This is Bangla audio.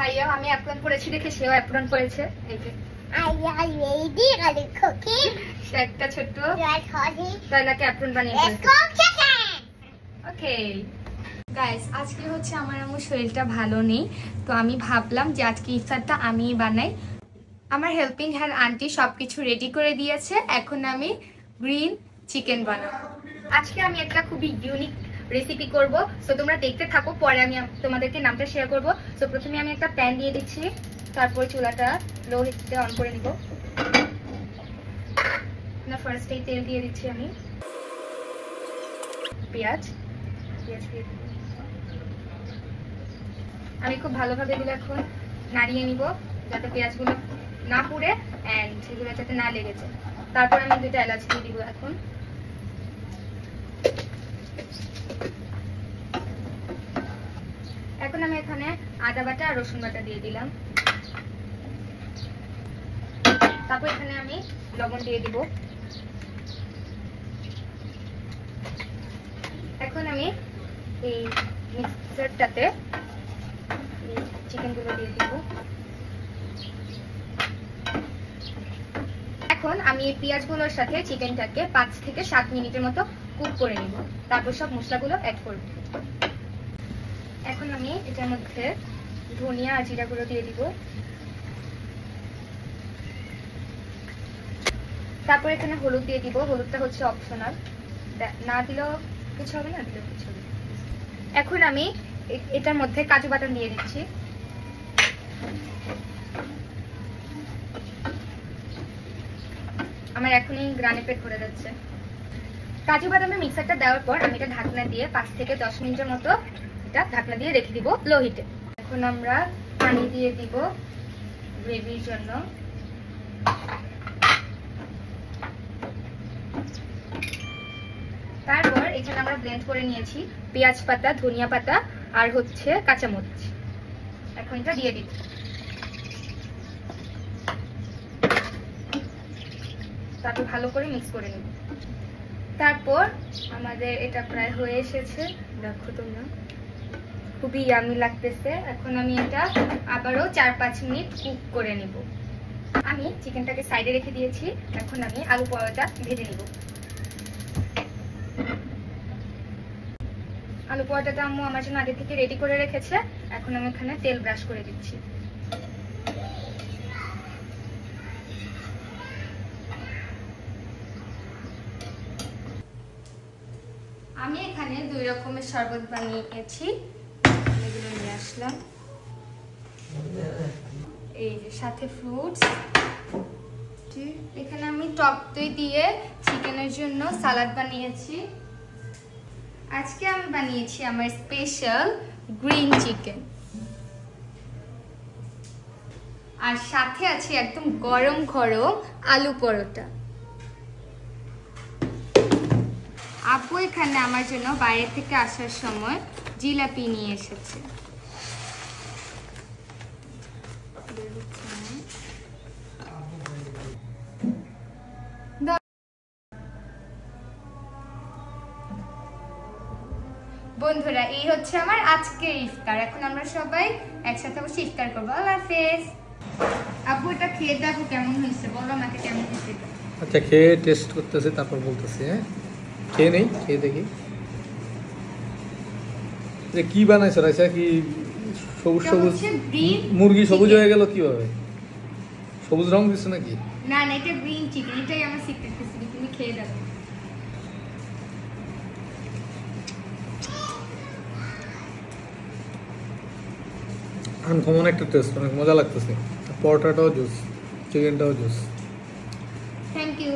ভাইয়া আমি অ্যাপ্রন পরেছি দেখে সেও অ্যাপ্রন পরেছে। এই যে একটা ছোট্ট তাইলাকে অ্যাপ্রন বানিয়ে ওকে গাইস, আজকে হচ্ছে আমার আমার শরীরটা ভালো নেই, তো আমি ভাবলাম যে আজকে ইফতারটা আমিই বানাই। আমার হেল্পিং হ্যান্ড আন্টি সবকিছু রেডি করে দিয়েছে, এখন আমি গ্রিন চিকেন বানাবো। আজকে আমি একটা খুবই ইউনিক রেসিপি করব, সো তোমরা দেখতে থাকো, পরে আমি তোমাদেরকে নামটা শেয়ার করব। সো প্রথমে আমি একটা প্যান দিয়ে দিচ্ছি, তারপর চুলাটা লো হিটে অন করে নিব। না ফার্স্টেই তেল দিয়ে দিচ্ছি আমি, পেঁয়াজ দিয়ে দিচ্ছি। আমি খুব ভালোভাবে দিলে এখন নাড়িয়ে নিব যাতে পেঁয়াজগুলো না পুড়ে এন্ড সেগুলো যাতে না লেগে যায়। তারপর আমি দুটো এলাচ দিয়ে দিব। এখন আমি এখানে আদা বাটা আর রসুন বাটা দিয়ে দিলাম। তারপর এখানে আমি লবণ দিয়ে দিব। এখন আমি এই মিক্সারটাতে চিকেন গুলো দিয়ে দিব। এখন আমি এই পেঁয়াজগুলোর সাথে চিকেনটাকে 5 থেকে 7 মিনিটের মতো কুক করে নিব, তারপর সব মশলাগুলো অ্যাড করব। এখন আমি এটার মধ্যে ধনিয়া আর জিরা গুঁড়ো দিয়ে দিব। তারপর এখানে হলুদ দিয়ে দিব। হলুদটা হচ্ছে অপশনাল, না দিলেও কিছু হবে না, দিলেও কিছু হবে। এখন আমি এটার মধ্যে কাজু বাদাম দিয়ে দিচ্ছি। আমার এখনই গ্রানে পেট ভরে যাচ্ছে। কাজু বাদামের মিক্সারটা দেওয়ার পর আমি এটা ঢাকনা দিয়ে 5 থেকে 10 মিনিটের মতো এটা ঢাকনা দিয়ে রেখে দিব লো হিটে। এখন আমরা পানি দিয়ে দিব গ্রেভির জন্য। তারপর এখানে আমরা ব্লেন্ড করে নিয়েছি পেঁয়াজ পাতা, ধনিয়া পাতা আর হচ্ছে কাঁচামরিচ। এখন এটা দিয়ে দিব। তারপর ভালো করে মিক্স করে নিব। তারপর আমাদের এটা প্রায় হয়ে এসেছে, দেখো তোমরা, খুবই ইয়ামি লাগতেছে। এখন আমি এটা আবারও 4-5 মিনিট কুক করে নিব। আমি চিকেনটাকে সাইডে রেখে দিয়েছি। এখন আমি আলু পরোটা ভেজে নিব। আলু পরোটাটা আম্মু আমার জন্য আগে থেকে রেডি করে রেখেছে। এখন আমি এখানে তেল ব্রাশ করে দিচ্ছি। আমি এখানে 2 রকমের শরবত বানিয়েছি, এগুলো নিয়ে আসলাম। এই যে সাথে ফ্রুটস। এখানে আমি টক দই দিয়ে চিকেনের জন্য সালাদ বানিয়েছি। আজকে আমি বানিয়েছি আমার স্পেশাল গ্রিন চিকেন, আর সাথে আছে একদম গরম গরম আলু পরোটা। আপু এখানে আমার জন্য বাইরে থেকে আসার সময় জিলাপি নিয়ে এসেছে। বন্ধুরা, এই হচ্ছে আমার আজকের ইফতার। এখন আমরা সবাই একসাথে বসে ইফতার করবো। আল্লাহ হাফেজ। আপু এটা খেয়ে দেখো কেমন হয়েছে, বলো আমাকে কেমন হয়েছে। আচ্ছা, খেয়ে টেস্ট করতেছে, তারপর বলতেছি। হ্যাঁ, খেয়ে নেই, খেয়ে দেখি যে কি বানাইছো। রাইসা কি সবুজ সবুজ মুরগি সবুজ হয়ে গেল কিভাবে? সবুজ রং দিছো নাকি? না না, এটা গ্রিন চিকেন, এটাই আমার সিক্রেট রেসিপি। তুমি খেয়ে দেখো। আনকমন একটা টেস্ট, অনেক মজা লাগতেছে। পরোটাটাও জুস, চিকেনটাও জুস। Thank you.